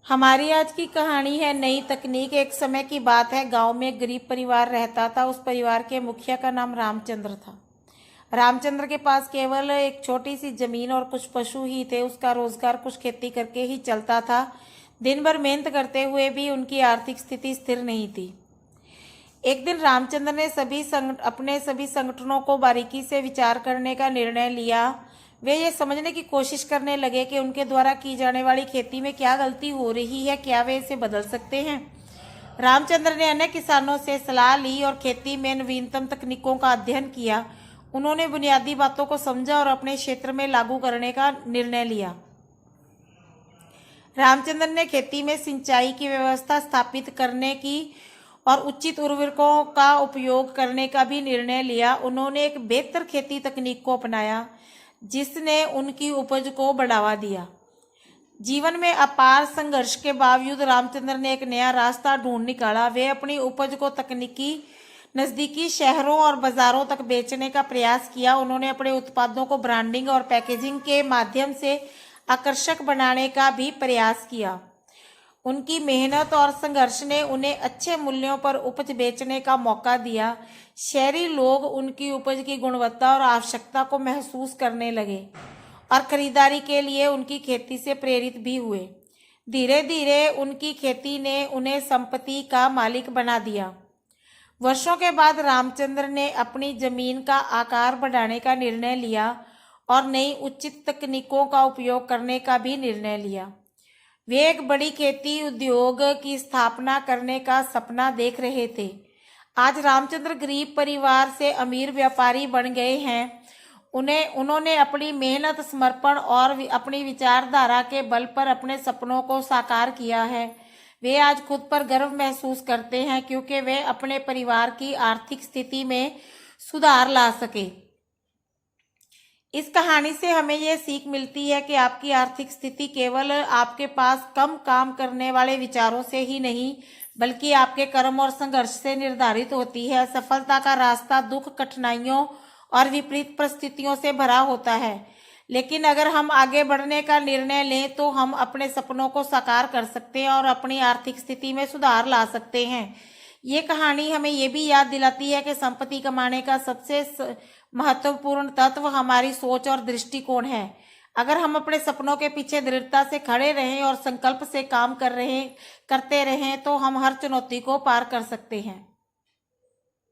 हमारी आज की कहानी है नई तकनीक। एक समय की बात है, गांव में एक गरीब परिवार रहता था। उस परिवार के मुखिया का नाम रामचंद्र था। रामचंद्र के पास केवल एक छोटी सी जमीन और कुछ पशु ही थे। उसका रोजगार कुछ खेती करके ही चलता था। दिन भर मेहनत करते हुए भी उनकी आर्थिक स्थिति स्थिर नहीं थी। एक दिन रामचंद्र ने अपने सभी संगठनों को बारीकी से विचार करने का निर्णय लिया। वे ये समझने की कोशिश करने लगे कि उनके द्वारा की जाने वाली खेती में क्या गलती हो रही है, क्या वे इसे बदल सकते हैं। रामचंद्र ने अनेक किसानों से सलाह ली और खेती में नवीनतम तकनीकों का अध्ययन किया। उन्होंने बुनियादी बातों को समझा और अपने क्षेत्र में लागू करने का निर्णय लिया। रामचंद्र ने खेती में सिंचाई की व्यवस्था स्थापित करने की और उचित उर्वरकों का उपयोग करने का भी निर्णय लिया। उन्होंने एक बेहतर खेती तकनीक को अपनाया जिसने उनकी उपज को बढ़ावा दिया। जीवन में अपार संघर्ष के बावजूद रामचंद्र ने एक नया रास्ता ढूंढ निकाला। वे अपनी उपज को तकनीकी नज़दीकी शहरों और बाजारों तक बेचने का प्रयास किया। उन्होंने अपने उत्पादों को ब्रांडिंग और पैकेजिंग के माध्यम से आकर्षक बनाने का भी प्रयास किया। उनकी मेहनत और संघर्ष ने उन्हें अच्छे मूल्यों पर उपज बेचने का मौका दिया। शहरी लोग उनकी उपज की गुणवत्ता और आवश्यकता को महसूस करने लगे और खरीदारी के लिए उनकी खेती से प्रेरित भी हुए। धीरे धीरे उनकी खेती ने उन्हें संपत्ति का मालिक बना दिया। वर्षों के बाद रामचंद्र ने अपनी जमीन का आकार बढ़ाने का निर्णय लिया और नई उचित तकनीकों का उपयोग करने का भी निर्णय लिया। वे एक बड़ी खेती उद्योग की स्थापना करने का सपना देख रहे थे। आज रामचंद्र गरीब परिवार से अमीर व्यापारी बन गए हैं। उन्होंने अपनी मेहनत, समर्पण और अपनी विचारधारा के बल पर अपने सपनों को साकार किया है। वे आज खुद पर गर्व महसूस करते हैं क्योंकि वे अपने परिवार की आर्थिक स्थिति में सुधार ला सके। इस कहानी से हमें यह सीख मिलती है कि आपकी आर्थिक स्थिति केवल आपके पास कम काम करने वाले विचारों से ही नहीं, बल्कि आपके कर्म और संघर्ष से निर्धारित होती है। सफलता का रास्ता दुख, कठिनाइयों और विपरीत परिस्थितियों से भरा होता है, लेकिन अगर हम आगे बढ़ने का निर्णय लें तो हम अपने सपनों को साकार कर सकते हैं और अपनी आर्थिक स्थिति में सुधार ला सकते हैं। ये कहानी हमें ये भी याद दिलाती है कि संपत्ति कमाने का सबसे महत्वपूर्ण तत्व हमारी सोच और दृष्टिकोण है। अगर हम अपने सपनों के पीछे दृढ़ता से खड़े रहें और संकल्प से काम करते रहें तो हम हर चुनौती को पार कर सकते हैं।